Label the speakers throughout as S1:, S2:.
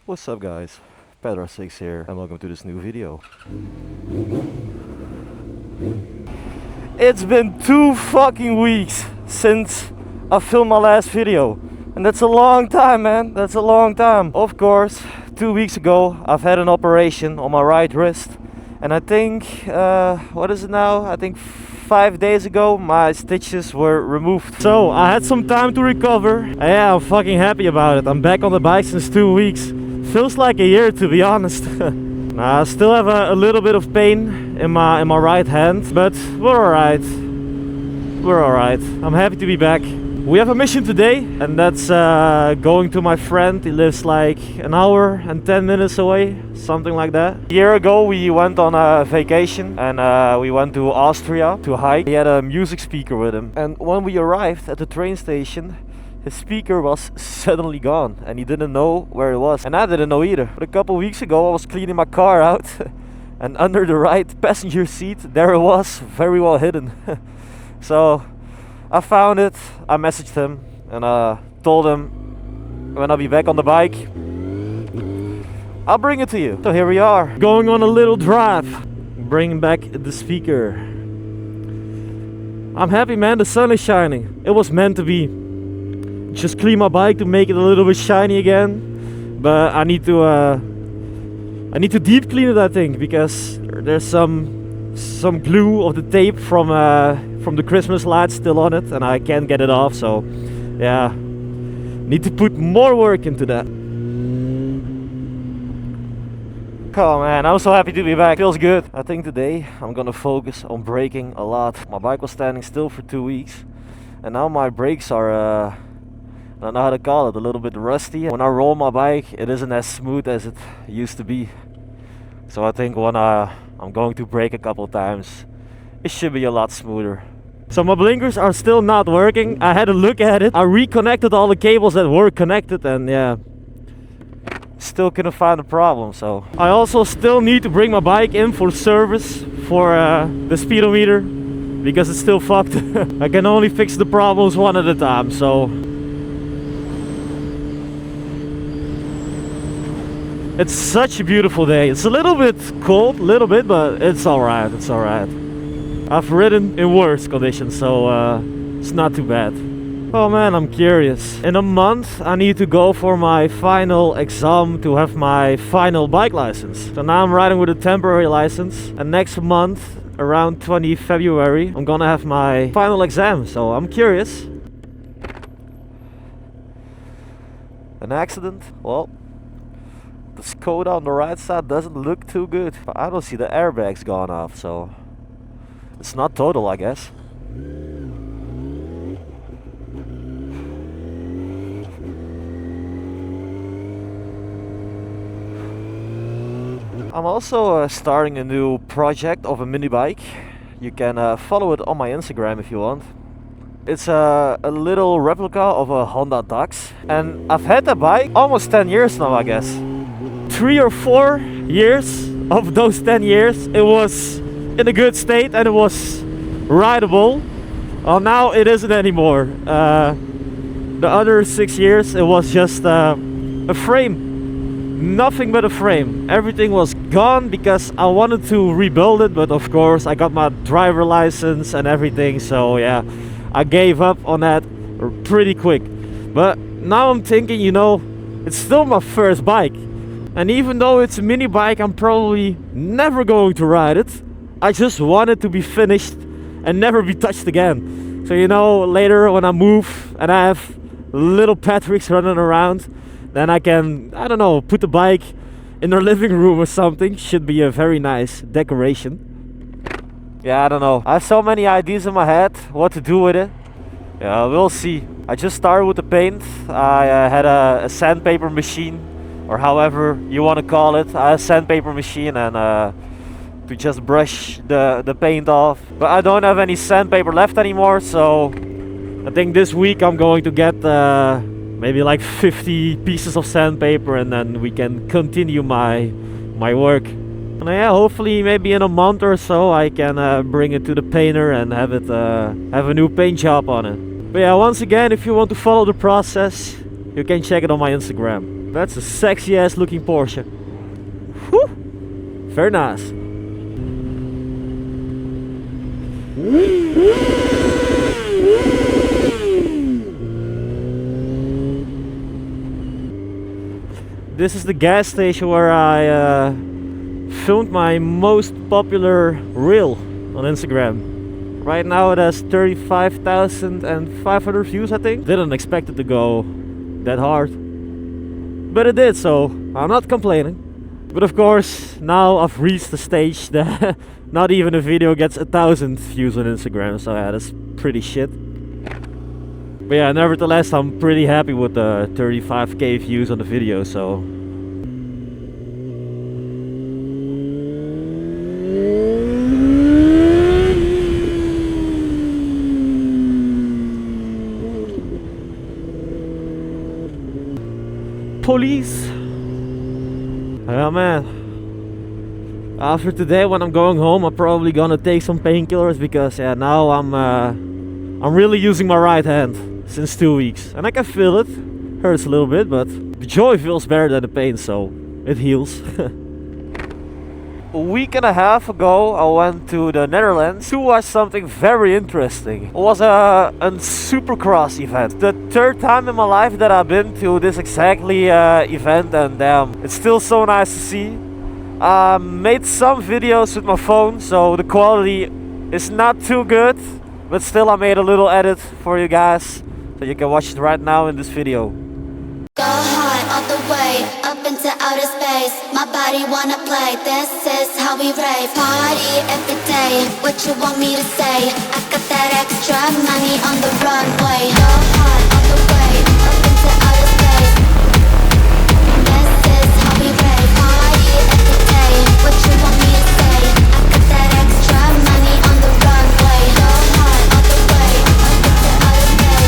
S1: What's up guys, Pedro6 here and welcome to this new video. It's been 2 fucking weeks since I filmed my last video. And that's a long time, man, that's a long time. Of course, 2 weeks ago I've had an operation on my right wrist. And I think, what is it now? I think 5 days ago my stitches were removed. So I had some time to recover. And yeah, I'm fucking happy about it. I'm back on the bike since 2 weeks. Feels like a year, to be honest. I still have a little bit of pain in my right hand, but we're alright. We're alright. I'm happy to be back. We have a mission today, and that's going to my friend. He lives like an hour and 10 minutes away, something like that. A year ago we went on a vacation and we went to Austria to hike. He had a music speaker with him, and when we arrived at the train station, his speaker was suddenly gone and he didn't know where it was, and I didn't know either. But a couple weeks ago I was cleaning my car out and under the right passenger seat there it was, very well hidden. So I found it, I messaged him and told him when I'll be back on the bike I'll bring it to you. So here we are, going on a little drive, bringing back the speaker. I'm happy, man, the sun is shining. It was meant to be. Just clean my bike to make it a little bit shiny again, but I need to deep clean it, I think, because there's some glue of the tape from the Christmas lights still on it and I can't get it off. So yeah, need to put more work into that. Oh man, I'm so happy to be back. Feels good. I think today I'm gonna focus on braking a lot. My bike was standing still for 2 weeks and now my brakes are I don't know how to call it, a little bit rusty. When I roll my bike, it isn't as smooth as it used to be. So I think when I'm going to brake a couple times, it should be a lot smoother. So my blinkers are still not working. I had a look at it. I reconnected all the cables that were connected and yeah, still couldn't find a problem. So I also still need to bring my bike in for service for the speedometer because it's still fucked. I can only fix the problems one at a time. So it's such a beautiful day. It's a little bit cold, but it's alright, it's alright. I've ridden in worse conditions, so it's not too bad. Oh man, I'm curious. In a month I need to go for my final exam to have my final bike license. So now I'm riding with a temporary license, and next month, around 20 February, I'm gonna have my final exam, so I'm curious. An accident? Well, the Skoda on the right side doesn't look too good, but I don't see the airbags gone off, so it's not total, I guess. I'm also starting a new project of a mini bike. You can follow it on my Instagram if you want. It's a little replica of a Honda Dax, and I've had that bike almost 10 years now, I guess. 3 or 4 years of those 10 years it was in a good state and it was rideable. Well, now it isn't anymore. The other 6 years it was just a frame, nothing but a frame. Everything was gone because I wanted to rebuild it, but of course I got my driver license and everything, so yeah, I gave up on that pretty quick. But now I'm thinking, you know, it's still my first bike. And even though it's a mini bike, I'm probably never going to ride it. I just want it to be finished and never be touched again. So, you know, later when I move and I have little Patricks running around, then I can, I don't know, put the bike in their living room or something. Should be a very nice decoration. Yeah, I don't know. I have so many ideas in my head what to do with it. Yeah, we'll see. I just started with the paint. I had a sandpaper machine, or however you want to call it. I have a sandpaper machine and to just brush the paint off. But I don't have any sandpaper left anymore, so I think this week I'm going to get maybe like 50 pieces of sandpaper and then we can continue my work. And yeah, hopefully maybe in a month or so I can bring it to the painter and have it have a new paint job on it. But yeah, once again, if you want to follow the process, you can check it on my Instagram. That's a sexy ass looking Porsche. Whew. Very nice. This is the gas station where I filmed my most popular reel on Instagram. Right now it has 35,500 views, I think. Didn't expect it to go that hard, but it did, so I'm not complaining. But of course, now I've reached the stage that not even a video gets 1,000 views on Instagram, so yeah, that's pretty shit. But yeah, nevertheless, I'm pretty happy with the 35k views on the video, so. Police. Yeah, man. After today, when I'm going home, I'm probably gonna take some painkillers because yeah, now I'm really using my right hand since 2 weeks, and I can feel it. Hurts a little bit, but the joy feels better than the pain, so it heals. A week and a half ago, I went to the Netherlands to watch something very interesting. It was a supercross event. The third time in my life that I've been to this exactly event, and damn, it's still so nice to see. I made some videos with my phone, so the quality is not too good, but still I made a little edit for you guys, so you can watch it right now in this video.
S2: Go hard all the way, up into outer space. My body wanna play, this is how we rave. Party every day, what you want me to say? I got that extra money on the runway. Go hard all the way, up into outer space. This is how we rave. Party every day, what you want me to say? I got that extra money on the runway. Go hard all the way, up into outer space. This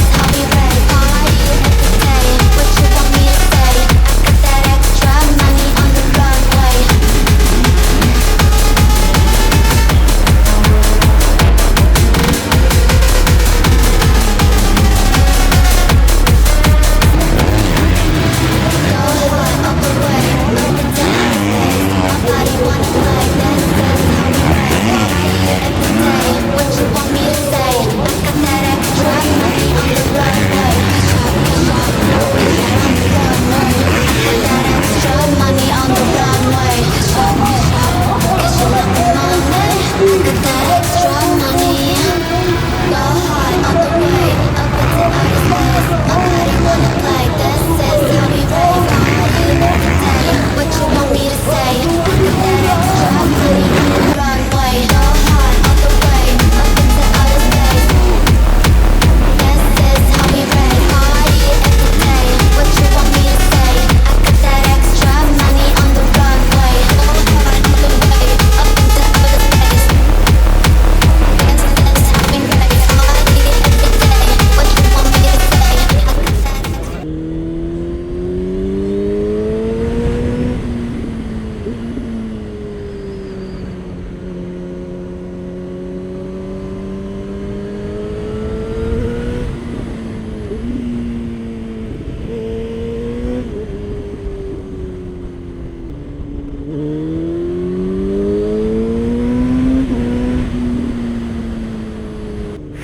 S2: is how we rave.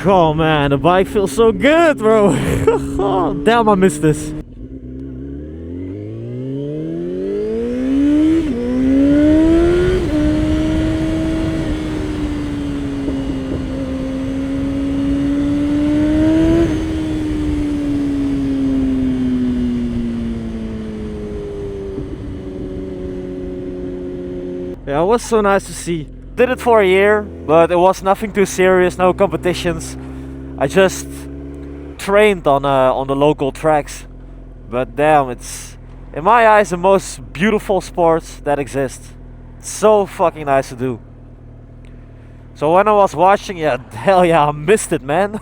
S1: Oh man, the bike feels so good, bro. Oh, damn, I missed this. Yeah, it was so nice to see. Did it for a year, but it was nothing too serious, no competitions. I just trained on the local tracks. But damn, it's in my eyes the most beautiful sport that exists. It's so fucking nice to do. So when I was watching, yeah, hell yeah, I missed it, man.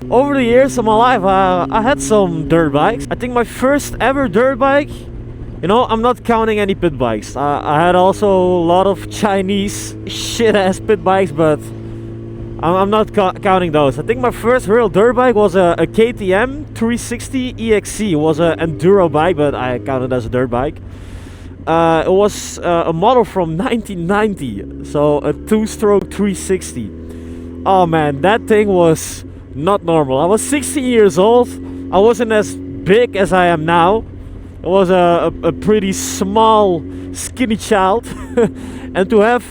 S1: Over the years of my life, I had some dirt bikes. I think my first ever dirt bike, you know, I'm not counting any pit bikes. I had also a lot of Chinese shit-ass pit bikes, but I'm not counting those. I think my first real dirt bike was a KTM 360 EXC. It was an enduro bike, but I count it as a dirt bike. It was a model from 1990, so a 2-stroke 360. Oh man, that thing was not normal. I was 16 years old. I wasn't as big as I am now. I was a pretty small, skinny child. And to have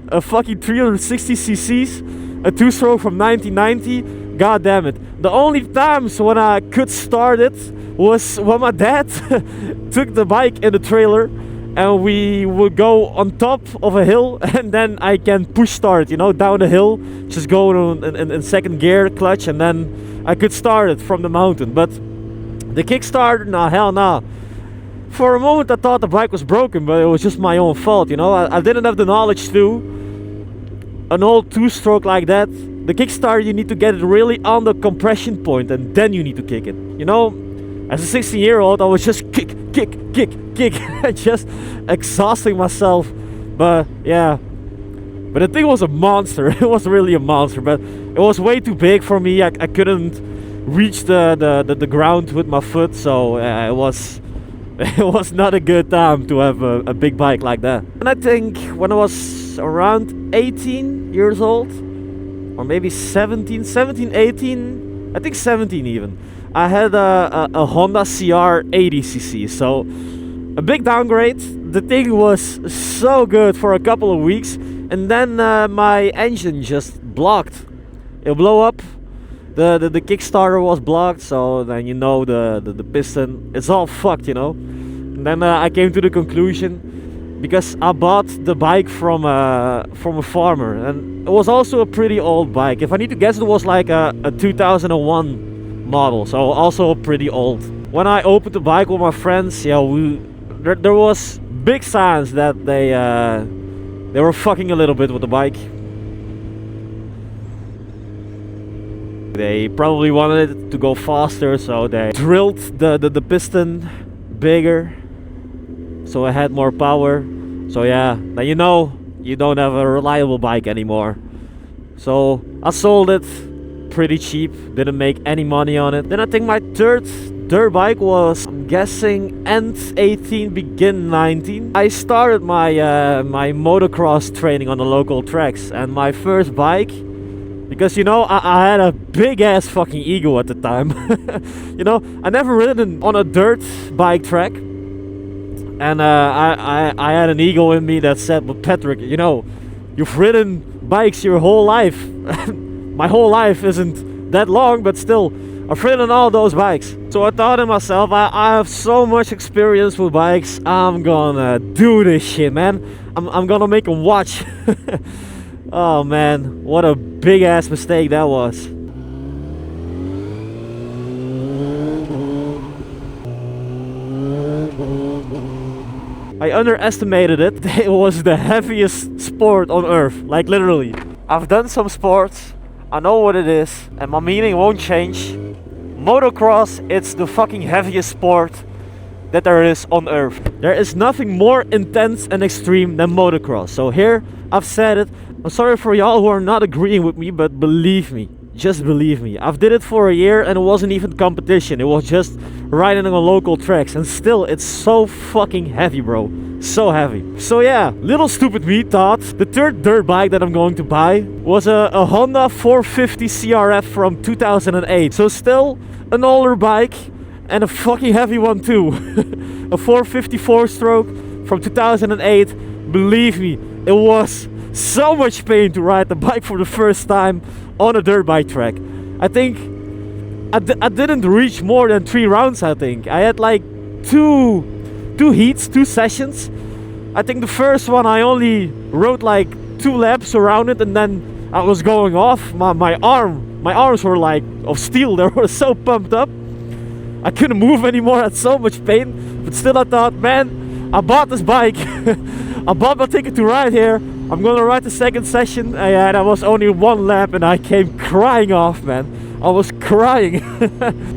S1: a fucking 360 cc's, a 2-stroke from 1990, god damn it. The only times when I could start it was when my dad took the bike in the trailer and we would go on top of a hill, and then I can push start, you know, down the hill, just go in second gear, clutch, and then I could start it from the mountain. But the kickstarter, nah, hell nah. For a moment I thought the bike was broken, but it was just my own fault, you know. I didn't have the knowledge to. An old 2-stroke like that, the kickstarter, you need to get it really on the compression point, and then you need to kick it, you know. As a 16-year-old, I was just kick, just exhausting myself. But yeah, but the thing was a monster. It was really a monster, but it was way too big for me. I couldn't reach the ground with my foot, so it was not a good time to have a big bike like that. And I think when I was around 18 years old, or maybe 17, 18, I think 17 even, I had a Honda CR 80cc, so a big downgrade. The thing was so good for a couple of weeks, and then my engine just blocked. It blew up. The kickstarter was blocked, so then you know the piston, it's all fucked, you know. And then I came to the conclusion, because I bought the bike from a farmer, and it was also a pretty old bike. If I need to guess, it was like a 2001 model, so also pretty old. When I opened the bike with my friends, yeah, there was big signs that they were fucking a little bit with the bike. They probably wanted it to go faster, so they drilled the piston bigger, so I had more power. So yeah, now you know you don't have a reliable bike anymore. So I sold it pretty cheap, didn't make any money on it. Then I think my third dirt bike was, I'm guessing, end 18, begin 19. I started my my motocross training on the local tracks, and my first bike, because you know I had a big ass fucking ego at the time. You know, I never ridden on a dirt bike track, and I had an ego in me that said, "But Patrick, you know, you've ridden bikes your whole life." My whole life isn't that long, but still, I've ridden all those bikes. So I thought to myself, I have so much experience with bikes, I'm gonna do this shit, man. I'm gonna make them watch. Oh man, what a big ass mistake that was. I underestimated it. It was the heaviest sport on earth, like literally. I've done some sports, I know what it is, and my meaning won't change. Motocross, it's the fucking heaviest sport that there is on earth. There is nothing more intense and extreme than motocross. So here, I've said it. I'm sorry for y'all who are not agreeing with me, but believe me, just believe me. I've did it for a year and it wasn't even competition. It was just riding on local tracks, and still, it's so fucking heavy, bro. So heavy. So yeah, little stupid me thought the third dirt bike that I'm going to buy was a Honda 450 CRF from 2008. So still an older bike, and a fucking heavy one too. A 454 stroke from 2008. Believe me, it was so much pain to ride the bike for the first time on a dirt bike track. I think I didn't reach more than 3 rounds. I think I had like two heats, 2 sessions. I think the first one I only rode like 2 laps around it, and then I was going off. My arms were like of steel. They were so pumped up. I couldn't move anymore. I had so much pain. But still I thought, man, I bought this bike. I bought my ticket to ride here. I'm gonna ride the second session. And I was only 1 lap and I came crying off, man. I was crying.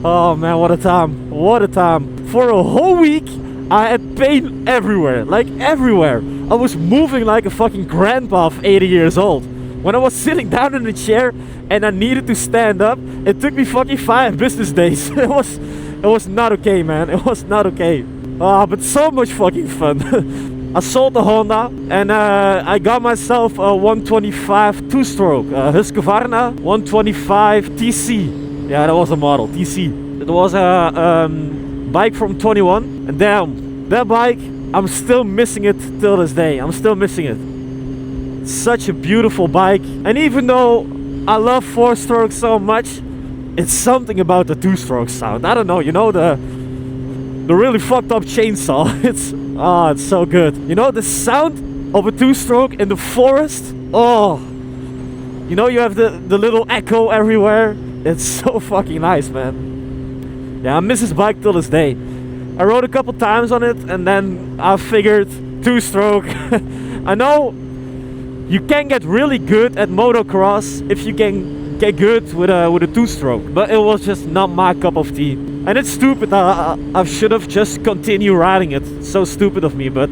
S1: Oh man, what a time. What a time. For a whole week I had pain everywhere. Like everywhere. I was moving like a fucking grandpa of 80 years old. when I was sitting down in the chair and I needed to stand up, it took me fucking 5 business days. It was not okay, man. It was not okay. But so much fucking fun. I sold the Honda and I got myself a 125 two-stroke Husqvarna 125 TC. Yeah, that was a model, TC. It was a bike from 21, and damn, that bike, I'm still missing it till this day. I'm still missing it. Such a beautiful bike, and even though I love 4-stroke so much, it's something about the 2-stroke sound. I don't know, you know, the really fucked up chainsaw. It's so good. You know, the sound of a 2-stroke in the forest. Oh, you know, you have the little echo everywhere. It's so fucking nice, man. Yeah, I miss this bike till this day. I rode a couple times on it, and then I figured 2-stroke. I know you can get really good at motocross if you can get good with a 2-stroke, but it was just not my cup of tea. And it's stupid. I should have just continued riding it. So stupid of me, but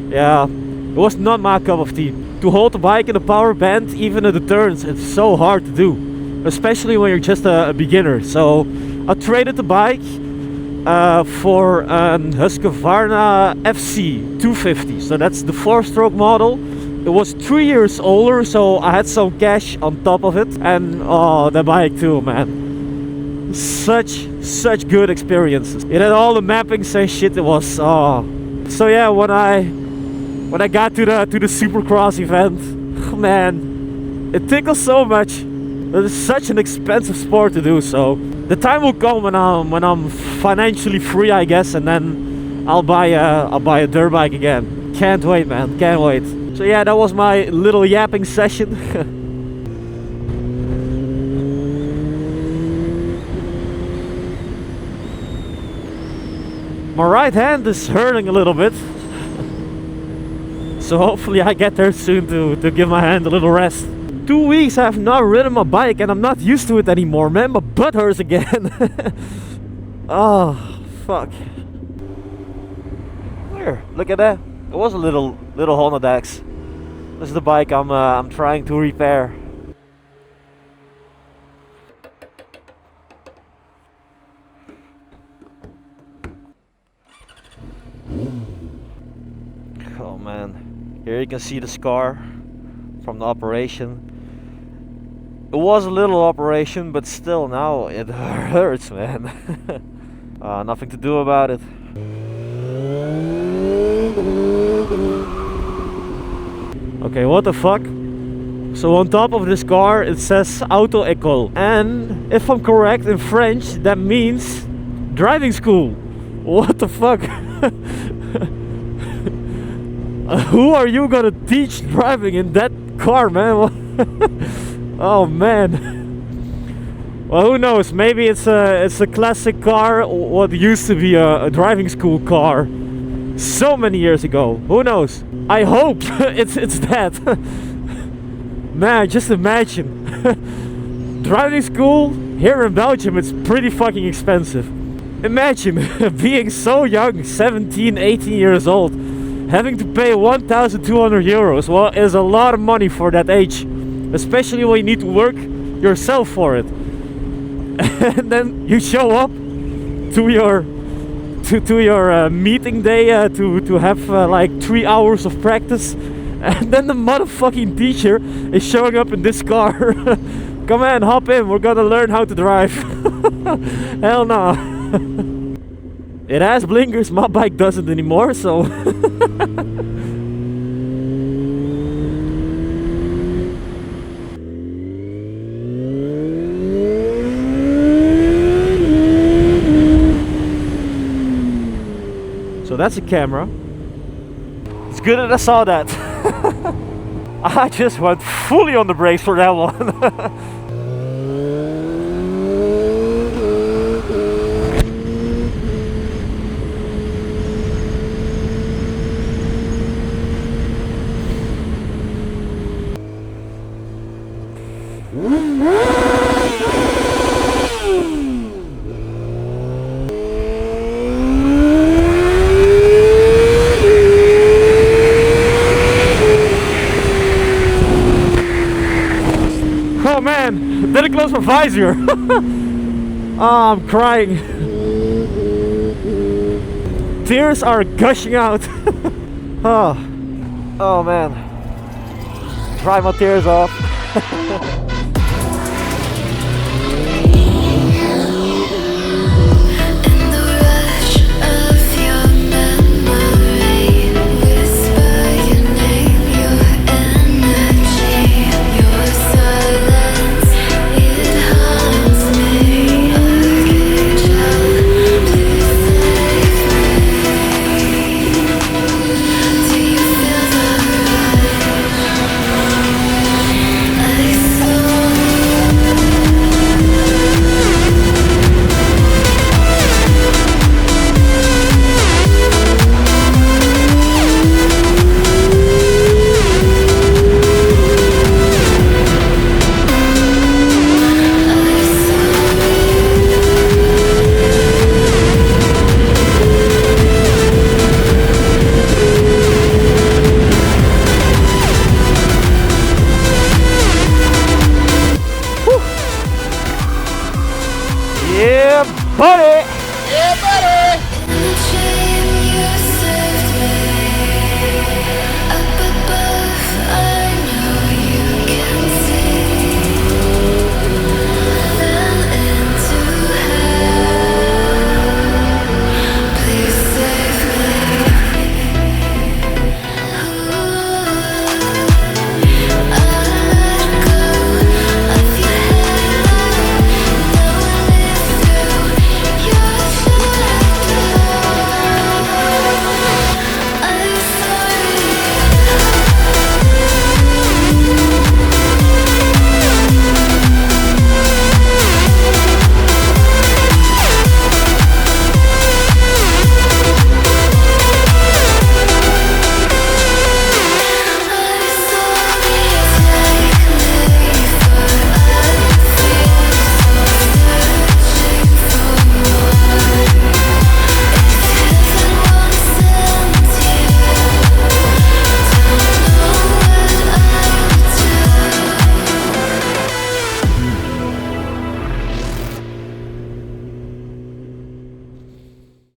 S1: yeah, it was not my cup of tea. To hold the bike in a power band, even at the turns, it's so hard to do, especially when you're just a beginner. So I traded the bike for a Husqvarna FC 250. So that's the 4-stroke model. It was 3 years older, so I had some cash on top of it. And oh, the bike too, man. Such good experiences. It had all the mappings and shit. It was so yeah, when I got to the supercross event, man, it tickles so much. It's such an expensive sport to do. So the time will come when I'm financially free, I guess, and then I'll buy a dirt bike again. Can't wait, man. Can't wait. So yeah, that was my little yapping session. My right hand is hurting a little bit, so hopefully I get there soon to give my hand a little rest. 2 weeks I have not ridden my bike and I'm not used to it anymore, man. My butt hurts again. Oh, fuck. Here, look at that. It was a little Honda Dax. This is the bike I'm trying to repair. Oh man, here you can see the scar from the operation. It was a little operation, but still now it hurts, man. Nothing to do about it. Okay, what the fuck? So on top of this car it says Auto École, and if I'm correct in French, that means driving school. What the fuck? Who are you gonna teach driving in that car, man? Oh man. Well, who knows? Maybe it's a classic car, what used to be a driving school car so many years ago. Who knows? I hope it's that. Man, just imagine. Driving school here in Belgium, it's pretty fucking expensive. Imagine being so young, 17, 18 years old, having to pay 1,200 euros. Well, is a lot of money for that age, especially when you need to work yourself for it. And then you show up to your meeting day to have like 3 hours of practice, and then the motherfucking teacher is showing up in this car. Come on, hop in, we're gonna learn how to drive. Hell no. It has blinkers, my bike doesn't anymore, so so that's a camera. It's good that I saw that. I just went fully on the brakes for that one. close my visor. Oh, I'm crying. Tears are gushing out. Oh man. Dry my tears off.